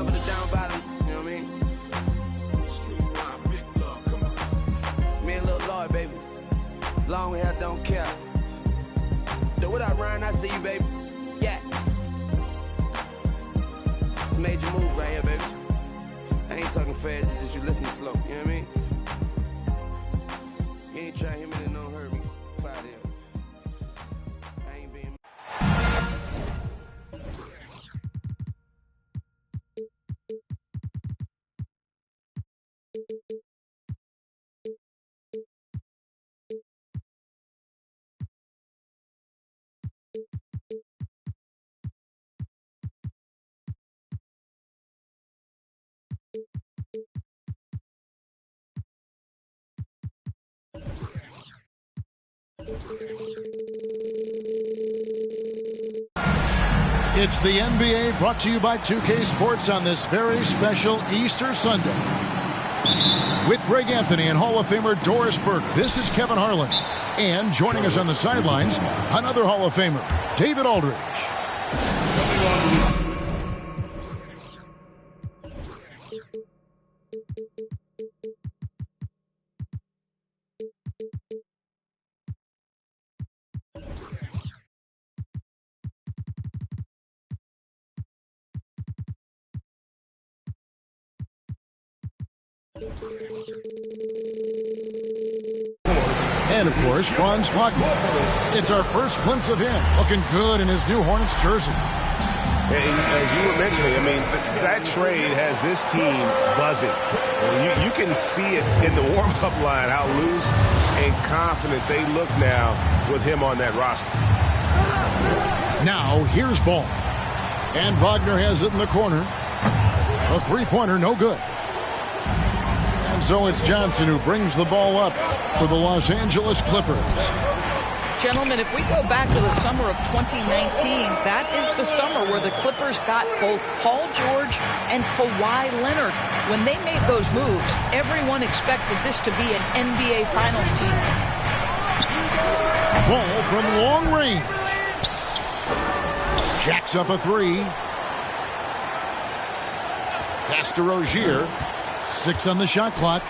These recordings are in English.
for the down bottom, you know what I mean? Street line, big love, come on. Me and Lil Lloyd, baby. Long hair, don't care. So what up, Ryan? I see you, baby. Yeah. It's a major move right here, baby. I ain't talking fast, it's just you listening slow, you know what I mean? You ain't trying to hear me, then don't hurt me. Fire there. I ain't being... It's the NBA brought to you by 2K Sports on this very special Easter Sunday. With Greg Anthony and Hall of Famer Doris Burke, this is Kevin Harlan. And joining us on the sidelines, another Hall of Famer, David Aldridge. And, of course, Franz Wagner. It's our first glimpse of him, looking good in his new Hornets jersey. As you were mentioning, I mean, that trade has this team buzzing. You can see it in the warm-up line, how loose and confident they look now with him on that roster. Now, here's ball. And Wagner has it in the corner. A three-pointer, no good. And so it's Johnson who brings the ball up for the Los Angeles Clippers. Gentlemen, if we go back to the summer of 2019, that is the summer where the Clippers got both Paul George and Kawhi Leonard. When they made those moves, everyone expected this to be an NBA Finals team. Ball from long range. Jacks up a three. Pass to Rozier. 6 on the shot clock.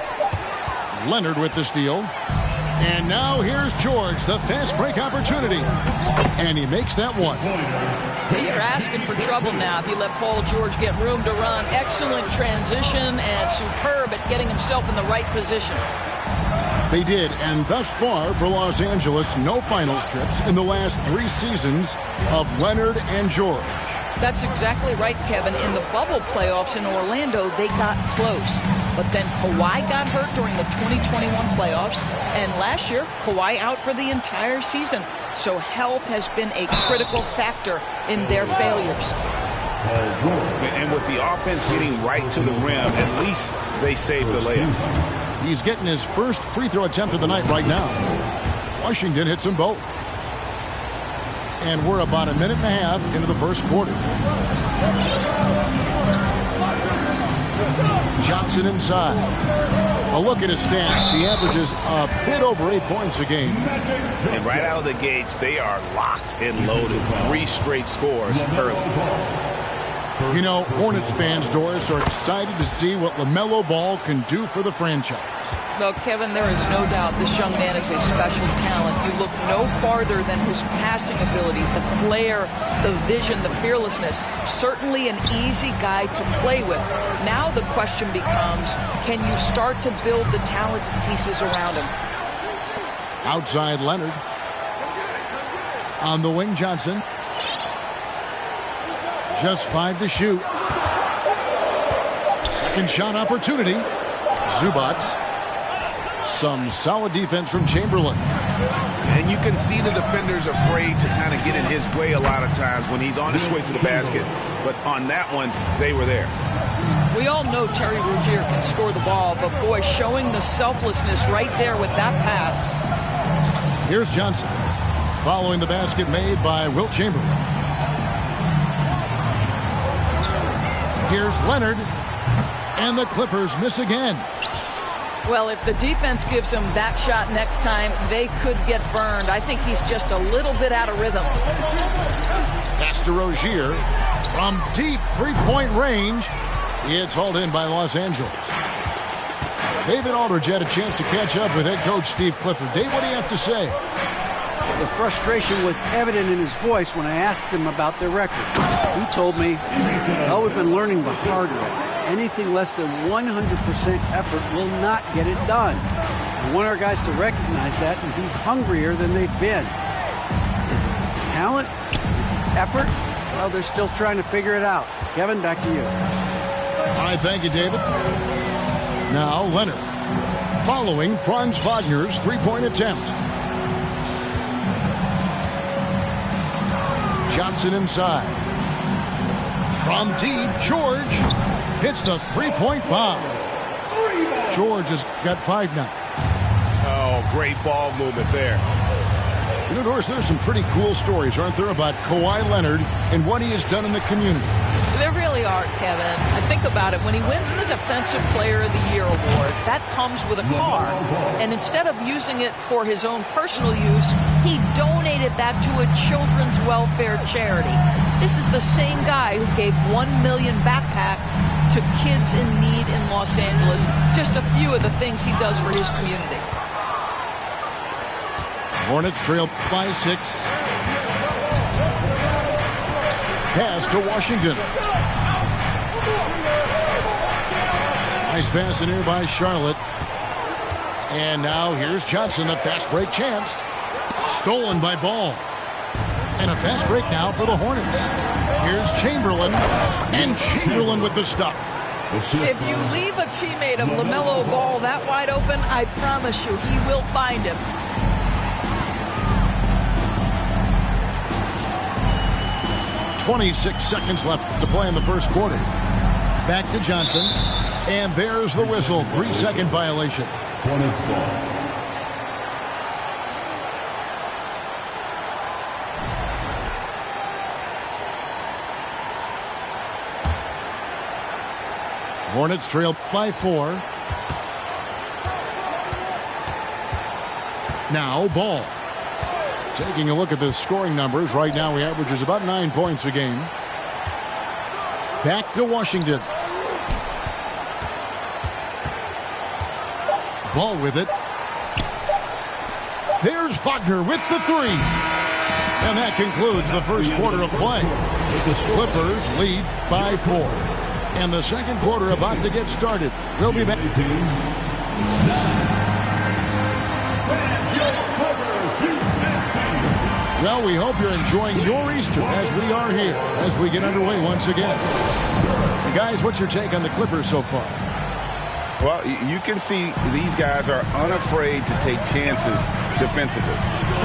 Leonard with the steal. And now here's George, the fast break opportunity. And he makes that one. You're asking for trouble now if you let Paul George get room to run. Excellent transition and superb at getting himself in the right position. They did, and thus far for Los Angeles, no finals trips in the last 3 seasons of Leonard and George. That's exactly right, Kevin. In the bubble playoffs in Orlando, they got close. But then Kawhi got hurt during the 2021 playoffs. And last year, Kawhi out for the entire season. So health has been a critical factor in their failures. And with the offense getting right to the rim, at least they saved the layup. He's getting his first free throw attempt of the night right now. Washington hits them both. And we're about a minute and a half into the first quarter. Johnson inside. A look at his stats. He averages a bit over 8 points a game. And right out of the gates, they are locked and loaded. 3 straight scores early. You know, Hornets fans, Doris, are excited to see what LaMelo Ball can do for the franchise. Well, Kevin, there is no doubt this young man is a special talent. You look no farther than his passing ability, the flair, the vision, the fearlessness. Certainly an easy guy to play with. Now the question becomes, can you start to build the talented pieces around him? Outside Leonard. On the wing, Johnson. Just 5 to shoot. Second shot opportunity. Zubac. Some solid defense from Chamberlain. And you can see the defenders afraid to kind of get in his way a lot of times when he's on his way to the basket. But on that one, they were there. We all know Terry Rozier can score the ball, but boy, showing the selflessness right there with that pass. Here's Johnson, following the basket made by Wilt Chamberlain. Here's Leonard, and the Clippers miss again. Well, if the defense gives him that shot next time, they could get burned. I think he's just a little bit out of rhythm. Pass to Rozier from deep three-point range. It's hauled in by Los Angeles. David Aldridge had a chance to catch up with head coach Steve Clifford. Dave, what do you have to say? The frustration was evident in his voice when I asked him about their record. He told me, well, we've been learning the hard way. Anything less than 100% effort will not get it done. We want our guys to recognize that and be hungrier than they've been. Is it talent? Is it effort? Well, they're still trying to figure it out. Kevin, back to you. All right, thank you, David. Now, Leonard. Following Franz Wagner's three-point attempt. Johnson inside. From deep, George hits the three-point bomb. George has got 5 now. Oh, great ball movement there. You know, Doris, there's some pretty cool stories, aren't there, about Kawhi Leonard and what he has done in the community? There really are, Kevin. I think about it. When he wins the Defensive Player of the Year award, that comes with a car. And instead of using it for his own personal use, he donated that to a children's welfare charity. This is the same guy who gave 1 million backpacks to kids in need in Los Angeles. Just a few of the things he does for his community. Hornets trail by 6. Pass to Washington. Nice pass in here by Charlotte. And now here's Johnson, a fast break chance. Stolen by Ball. And a fast break now for the Hornets. Here's Chamberlain. And Chamberlain with the stuff. If you leave a teammate of LaMelo Ball that wide open, I promise you he will find him. 26 seconds left to play in the first quarter. Back to Johnson. And there's the whistle. 3-second violation. Hornets ball. Hornets trail by 4. Now Ball. Taking a look at the scoring numbers. Right now he averages about 9 points a game. Back to Washington. Ball with it. There's Wagner with the 3. And that concludes the first quarter of play. The Clippers lead by 4. And the second quarter about to get started. We'll be back. Well, we hope you're enjoying your Easter as we are here, as we get underway once again. And guys, what's your take on the Clippers so far? Well, you can see these guys are unafraid to take chances defensively.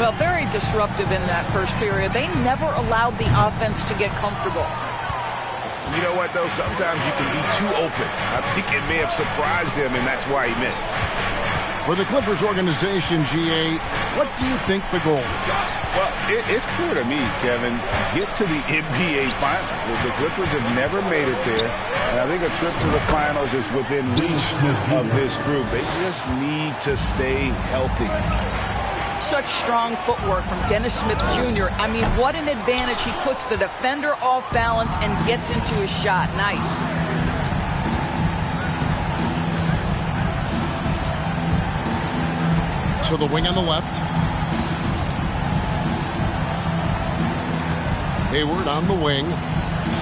Well, very disruptive in that first period. They never allowed the offense to get comfortable. You know what, though? Sometimes you can be too open. I think it may have surprised him, and that's why he missed. For the Clippers organization, GA, what do you think the goal is? Well, it's clear to me, Kevin, get to the NBA Finals. The Clippers have never made it there, and I think a trip to the Finals is within reach of this group. They just need to stay healthy. Such strong footwork from Dennis Smith Jr. I mean, what an advantage. He puts the defender off balance and gets into his shot. Nice. So the wing on the left. Hayward on the wing.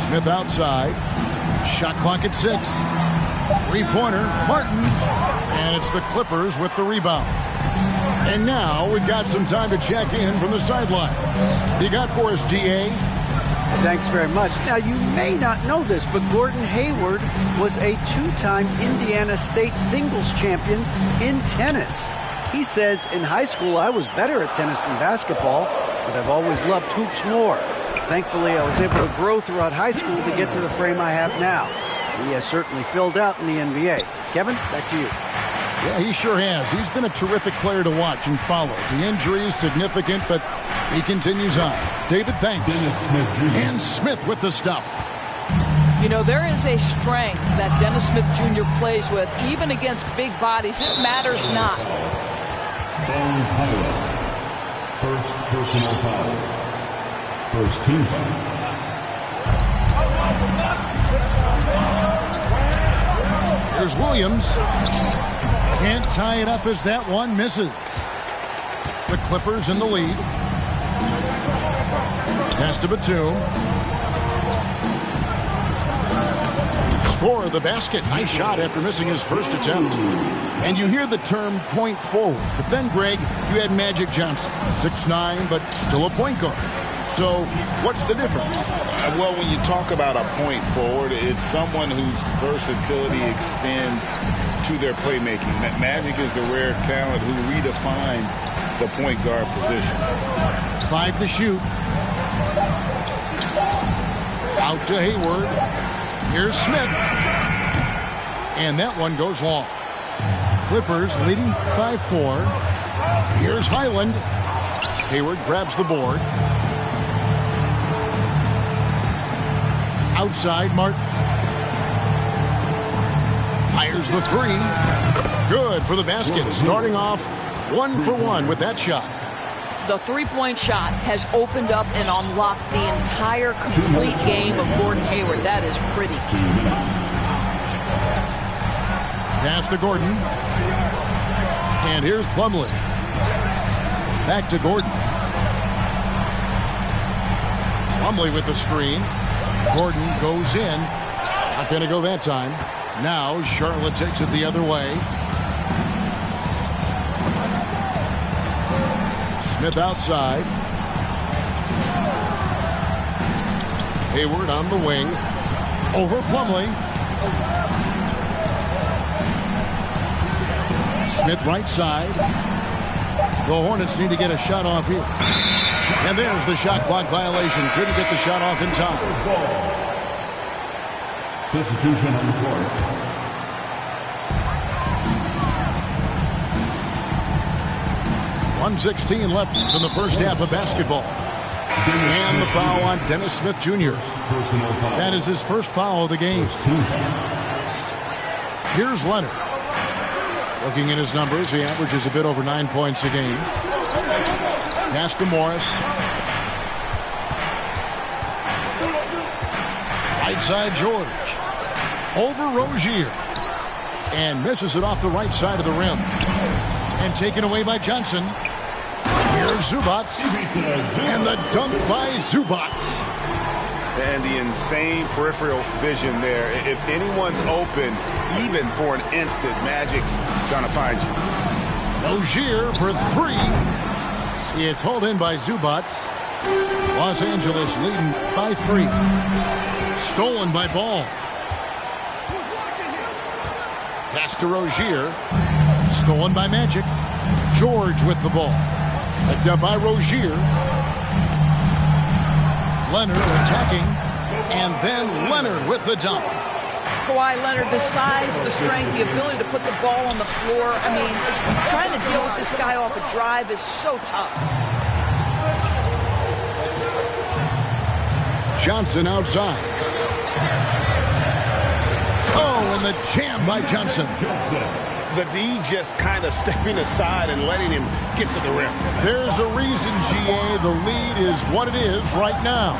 Smith outside. Shot clock at 6. Three-pointer, Martin. And it's the Clippers with the rebound. And now we've got some time to check in from the sideline. You got for us, DA? Thanks very much. Now, you may not know this, but Gordon Hayward was a 2-time Indiana State singles champion in tennis. He says, in high school, I was better at tennis than basketball, but I've always loved hoops more. Thankfully, I was able to grow throughout high school to get to the frame I have now. He has certainly filled out in the NBA. Kevin, back to you. Yeah, he sure has. He's been a terrific player to watch and follow. The injury is significant, but he continues on. David, thanks. And Smith with the stuff. You know, there is a strength that Dennis Smith Jr. plays with, even against big bodies. It matters not. First personal foul. First team foul. Here's Williams. Can't tie it up as that one misses. The Clippers in the lead. Pass to Batum. Score the basket. Nice shot after missing his first attempt. And you hear the term point forward. But then, Greg, you had Magic Johnson. 6'9", but still a point guard. So what's the difference? Well, when you talk about a point forward, it's someone whose versatility extends to their playmaking. Magic is the rare talent who redefined the point guard position. 5 to shoot. Out to Hayward. Here's Smith. And that one goes long. Clippers leading by 4. Here's Highland. Hayward grabs the board. Outside, Martin. Fires the 3. Good for the basket. Starting off 1 for 1 with that shot. The three-point shot has opened up and unlocked the entire complete game of Gordon Hayward. That is pretty. Pass to Gordon. And here's Plumlee. Back to Gordon. Plumlee with the screen. Gordon goes in. Not going to go that time. Now Charlotte takes it the other way. Smith outside. Hayward on the wing. Over Plumlee. Smith right side. The Hornets need to get a shot off here. And there's the shot clock violation. Couldn't get the shot off in time. Substitution on the court. 1:16 left in the first half of basketball. And the foul on Dennis Smith Jr. That is his first foul of the game. Here's Leonard. Looking at his numbers, he averages a bit over 9 points a game. Pass to Morris. Right side George. Over Rozier. And misses it off the right side of the rim. And taken away by Johnson. Here's Zubac. And the dunk by Zubac. And the insane peripheral vision there. If anyone's open, even for an instant, Magic's gonna find you. Rozier for 3. It's hauled in by Zubac. Los Angeles leading by 3. Stolen by Ball. Pass to Rozier. Stolen by Magic. George with the ball. Picked up by Rozier. Leonard attacking. And then Leonard with the dunk. Kawhi Leonard, the size, the strength, the ability to put the ball on the floor. I mean, trying to deal with this guy off a drive is so tough. Johnson outside. Oh, and the jam by Johnson. The D just kind of stepping aside and letting him get to the rim. There's a reason, GA, the lead is what it is right now.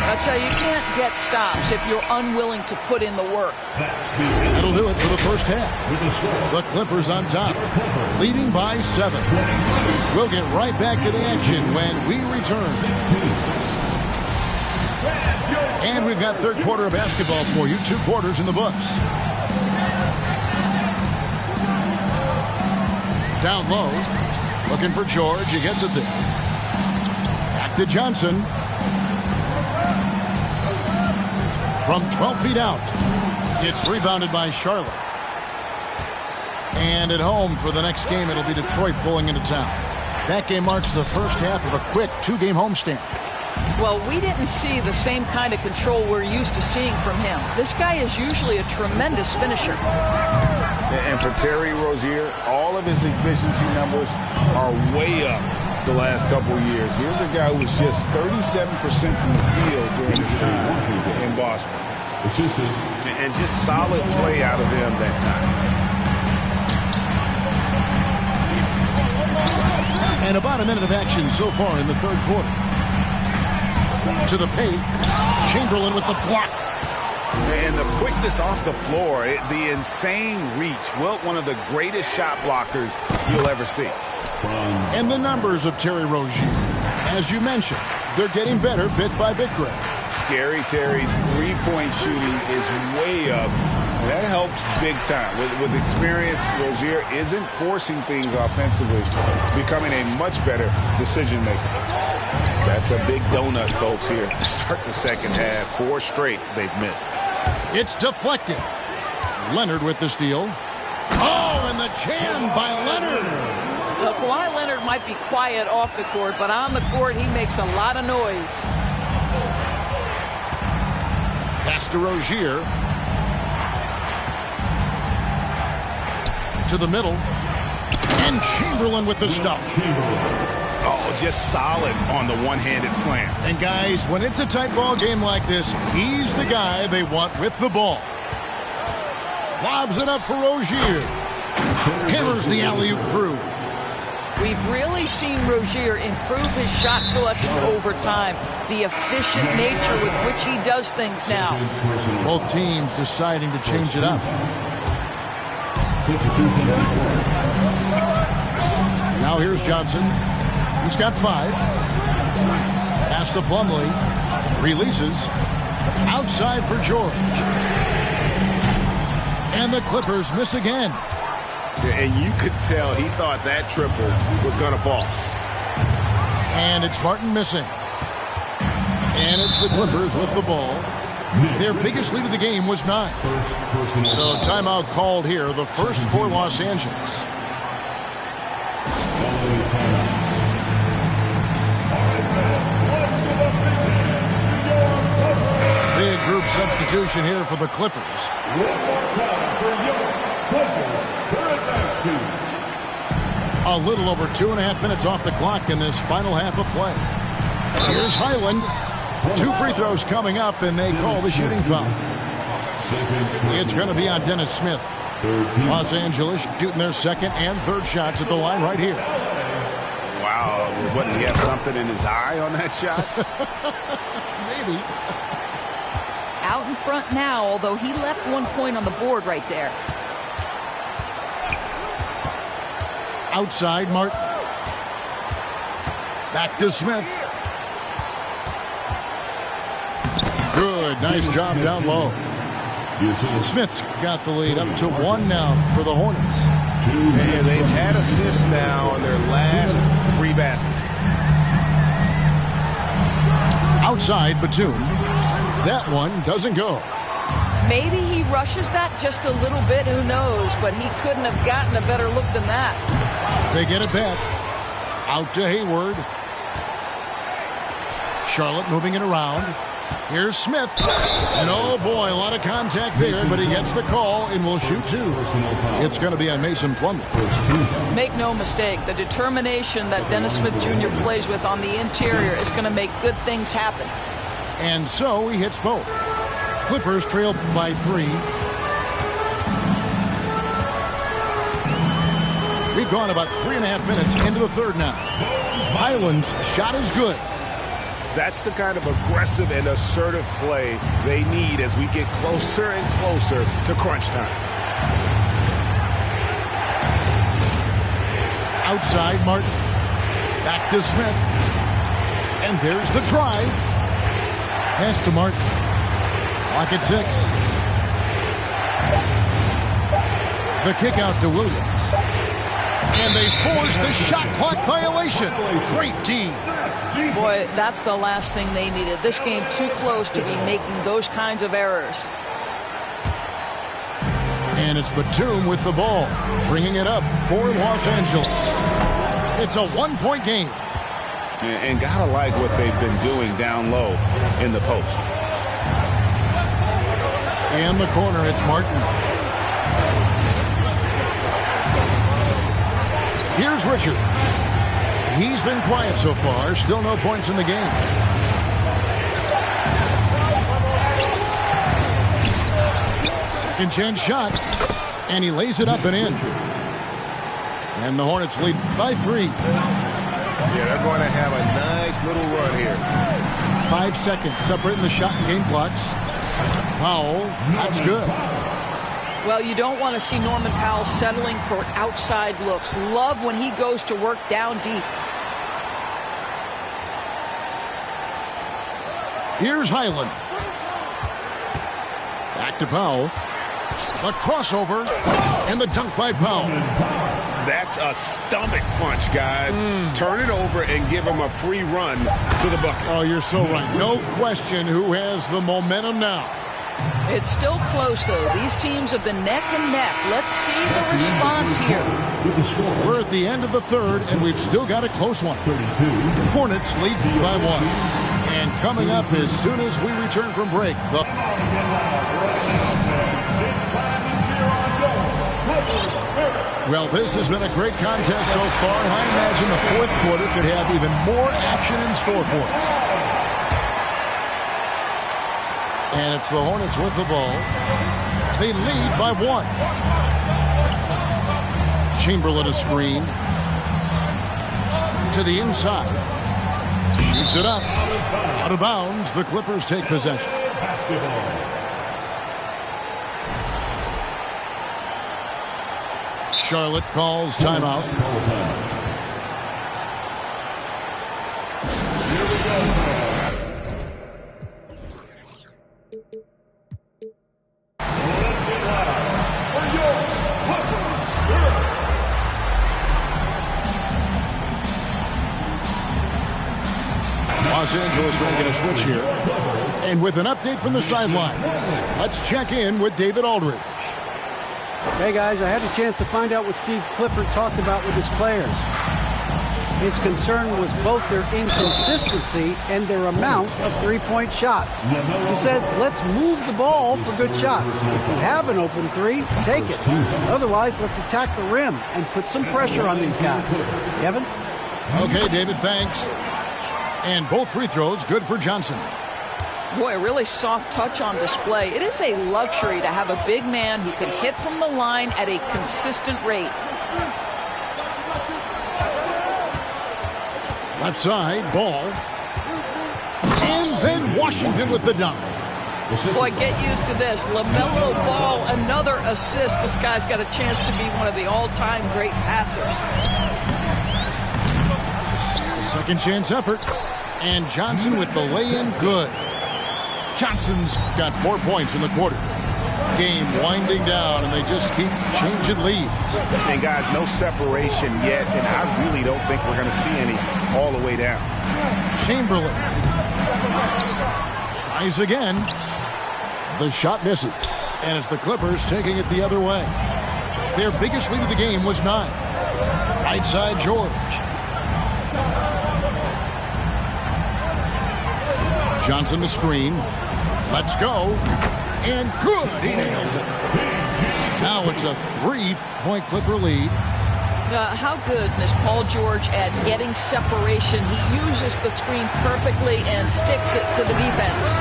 I tell you, you can't get stops if you're unwilling to put in the work. That'll do it for the first half. The Clippers on top, leading by 7. We'll get right back to the action when we return. And we've got third quarter of basketball for you. 2 quarters in the books. Down low. Looking for George. He gets it there. Back to Johnson. From 12 feet out. It's rebounded by Charlotte. And at home for the next game, it'll be Detroit pulling into town. That game marks the first half of a quick 2-game homestand. Well, we didn't see the same kind of control we're used to seeing from him. This guy is usually a tremendous finisher. And for Terry Rozier, all of his efficiency numbers are way up the last couple of years. Here's a guy who was just 37% from the field during his time in Boston. And just solid play out of them that time. And about a minute of action so far in the third quarter. To the paint. Chamberlain with the block. And the quickness off the floor, the insane reach. Wilt, one of the greatest shot blockers you'll ever see. And the numbers of Terry Rozier, as you mentioned, they're getting better bit by bit, Greg. Scary Terry's three-point shooting is way up. That helps big time. With experience, Rozier isn't forcing things offensively, becoming a much better decision maker. That's a big donut, folks, here to start the second half. 4 straight they've missed. It's deflected. Leonard with the steal. Oh, and the jam by Leonard. Well, Kawhi Leonard might be quiet off the court, but on the court, he makes a lot of noise. Pass to Rozier. To the middle. And Chamberlain with the stuff. Oh, just solid on the one-handed slam. And guys, when it's a tight ball game like this, he's the guy they want with the ball. Lobs it up for Rozier. Hammers the alley-oop through. We've really seen Rozier improve his shot selection over time. The efficient nature with which he does things now. Both teams deciding to change it up. Now here's Johnson. He's got 5. Pass to Plumlee. Releases. Outside for George. And the Clippers miss again. And you could tell he thought that triple was going to fall. And it's Martin missing. And it's the Clippers with the ball. Their biggest lead of the game was 9. So timeout called here, the first for Los Angeles. Big group substitution here for the Clippers. A little over 2.5 minutes off the clock in this final half of play. Here's Highland. 2 free throws coming up, and they call the shooting foul. It's going to be on Dennis Smith. Los Angeles shooting their second and third shots at the line right here. Wow. What, did he have something in his eye on that shot? Maybe. Out in front now, although he left 1 point on the board right there. Outside, Martin. Back to Smith. Good, nice job down low. Smith's got the lead up to 1 now for the Hornets. And they've had assists now on their last 3 baskets. Outside, Batum. That one doesn't go. Maybe he rushes that just a little bit, who knows, but he couldn't have gotten a better look than that. They get it back. Out to Hayward. Charlotte moving it around. Here's Smith. And oh boy, a lot of contact there, but he gets the call and will shoot 2. It's going to be on Mason Plumlee. Make no mistake, the determination that Dennis Smith Jr. plays with on the interior is going to make good things happen. And so he hits both. Clippers trail by 3. We've gone about 3.5 minutes into the third now. Highland's shot is good. That's the kind of aggressive and assertive play they need as we get closer and closer to crunch time. Outside, Martin. Back to Smith. And there's the drive. Pass to Martin. Clock at 6. The kick out to Williams. And they force the shot clock violation. Great D. Boy, that's the last thing they needed. This game too close to be making those kinds of errors. And it's Batum with the ball, bringing it up for Los Angeles. It's a 1-point game. And gotta like what they've been doing down low in the post. And the corner, it's Martin. Here's Richard. He's been quiet so far. Still no points in the game. Second chance shot. And he lays it up and in. And the Hornets lead by 3. Yeah, they're going to have a nice little run here. 5 seconds separating the shot and game clocks. Powell. That's good. Well, you don't want to see Norman Powell settling for outside looks. Love when he goes to work down deep. Here's Highland. Back to Powell. A crossover. And the dunk by Powell. That's a stomach punch, guys. Turn it over and give him a free run to the bucket. Oh, you're so right. No question who has the momentum now. It's still close, though. These teams have been neck and neck. Let's see the response here. We're at the end of the third, and we've still got a close one. 32. Hornets lead by 1. And coming up as soon as we return from break, Well, this has been a great contest so far, and I imagine the fourth quarter could have even more action in store for us. And it's the Hornets with the ball. They lead by 1. Chamberlain a screen. To the inside. Shoots it up. Out of bounds. The Clippers take possession. Charlotte calls timeout. Los Angeles making a switch here. And with an update from the sideline, let's check in with David Aldridge. Hey, guys, I had a chance to find out what Steve Clifford talked about with his players. His concern was both their inconsistency and their amount of three-point shots. He said, let's move the ball for good shots. If you have an open three, take it. Otherwise, let's attack the rim and put some pressure on these guys. Kevin? Okay, David, thanks. And both free throws good for Johnson. Boy, a really soft touch on display. It is a luxury to have a big man who can hit from the line at a consistent rate. Left side, ball. And then Washington with the dunk. Boy, get used to this. LaMelo Ball, another assist. This guy's got a chance to be one of the all-time great passers. Second chance effort. And Johnson with the lay-in good. Johnson's got 4 points in the quarter. Game winding down, and they just keep changing leads. And, guys, no separation yet, and I really don't think we're going to see any all the way down. Chamberlain tries again. The shot misses, and it's the Clippers taking it the other way. Their biggest lead of the game was 9. Right side, George. Johnson the screen. Let's go. And good. He nails it. Now it's a 3-point Clipper lead. How good is Paul George at getting separation? He uses the screen perfectly and sticks it to the defense.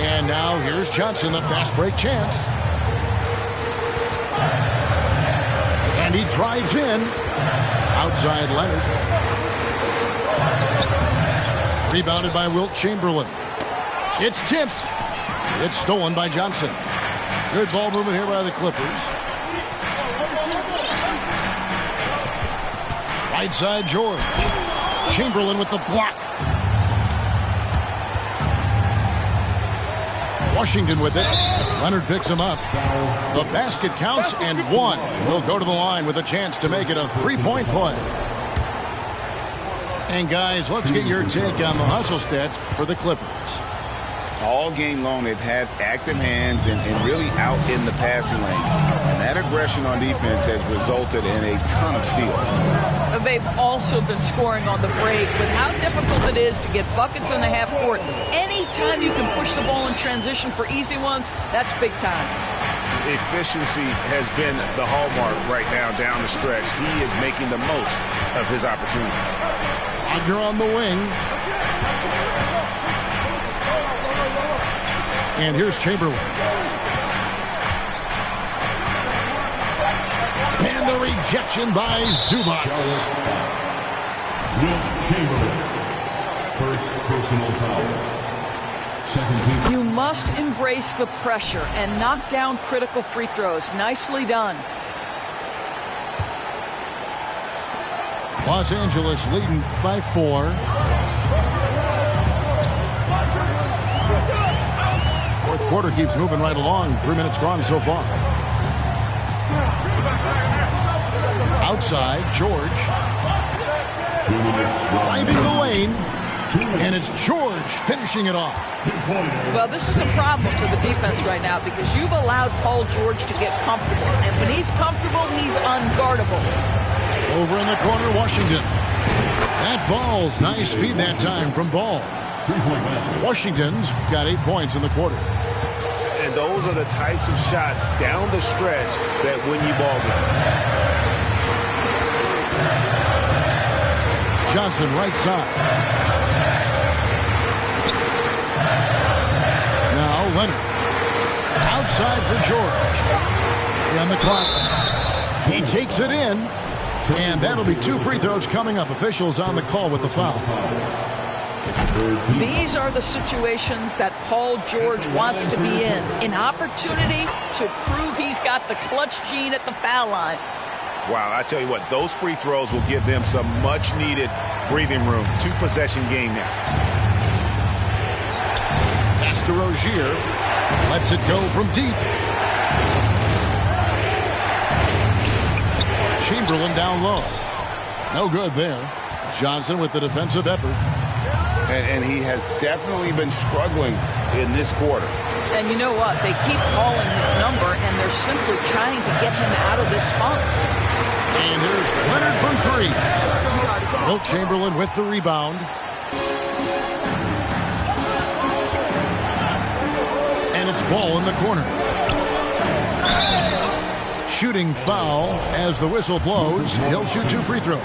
And now here's Johnson, the fast break chance. And he drives in. Outside Leonard. Rebounded by Wilt Chamberlain. It's tipped. It's stolen by Johnson. Good ball movement here by the Clippers. Right side, George. Chamberlain with the block. Washington with it. Leonard picks him up. The basket counts, and 1 will go to the line with a chance to make it a 3-point play. And, guys, let's get your take on the hustle stats for the Clippers. All game long, they've had active hands and really out in the passing lanes. And that aggression on defense has resulted in a ton of steals. They've also been scoring on the break. With how difficult it is to get buckets in the half court, anytime you can push the ball in transition for easy ones, that's big time. Efficiency has been the hallmark right now down the stretch. He is making the most of his opportunity. Wagner on the wing. And here's Chamberlain. And the rejection by Zubac. Wilt Chamberlain. First personal foul. You must embrace the pressure and knock down critical free throws. Nicely done. Los Angeles leading by 4. Fourth quarter keeps moving right along. 3 minutes gone so far. Outside, George. Driving the lane. And it's George finishing it off. Well, this is a problem for the defense right now because you've allowed Paul George to get comfortable. And when he's comfortable, he's unguardable. Over in the corner, Washington. That falls. Nice feed that time from Ball. Washington's got 8 points in the quarter. And those are the types of shots down the stretch that win you ball games. Johnson right side. Now Leonard. Outside for George. And the clock. He takes it in. And that'll be 2 free throws coming up. Officials on the call with the foul. These are the situations that Paul George wants to be in. An opportunity to prove he's got the clutch gene at the foul line. Wow, I tell you what, those free throws will give them some much-needed breathing room. 2-possession game now. Pass to Rozier. Lets it go from deep. Chamberlain down low. No good there. Johnson with the defensive effort. And he has definitely been struggling in this quarter. And you know what? They keep calling his number, and they're simply trying to get him out of this funk. And here's Leonard from 3. Wilt Chamberlain with the rebound. And it's Ball in the corner. Shooting foul as the whistle blows. He'll shoot 2 free throws.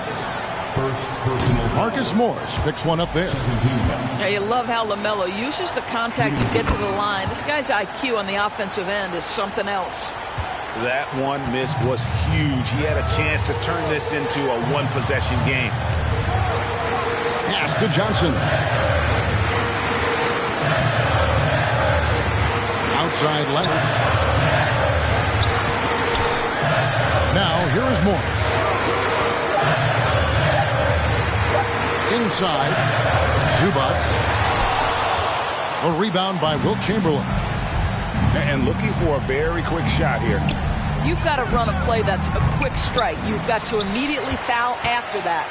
Marcus Morris picks one up there. Yeah, you love how LaMelo uses the contact to get to the line. This guy's IQ on the offensive end is something else. That one miss was huge. He had a chance to turn this into a 1-possession game. Pass to Johnson. Outside Leonard. Now here is Morris. Inside, Zubac. A rebound by Wilt Chamberlain. And looking for a very quick shot here. You've got to run a play that's a quick strike. You've got to immediately foul after that.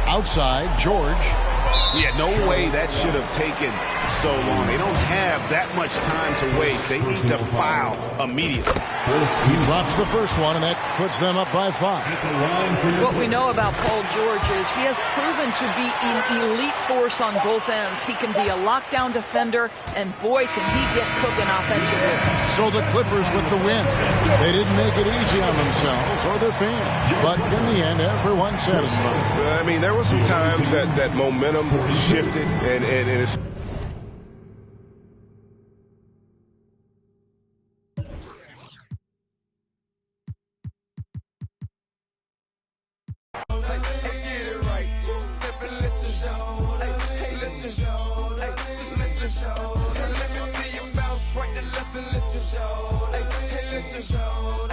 Outside, George. Yeah, no way that should have taken so long. They don't have that much time to waste. They need to foul immediately. He drops the first one, and that puts them up by 5. What we know about Paul George is he has proven to be an elite force on both ends. He can be a lockdown defender, and boy, can he get cooking offensively. So the Clippers with the win. They didn't make it easy on themselves or their fans, but in the end, everyone satisfied. I mean, there were some times that momentum shifted, and it's... Show.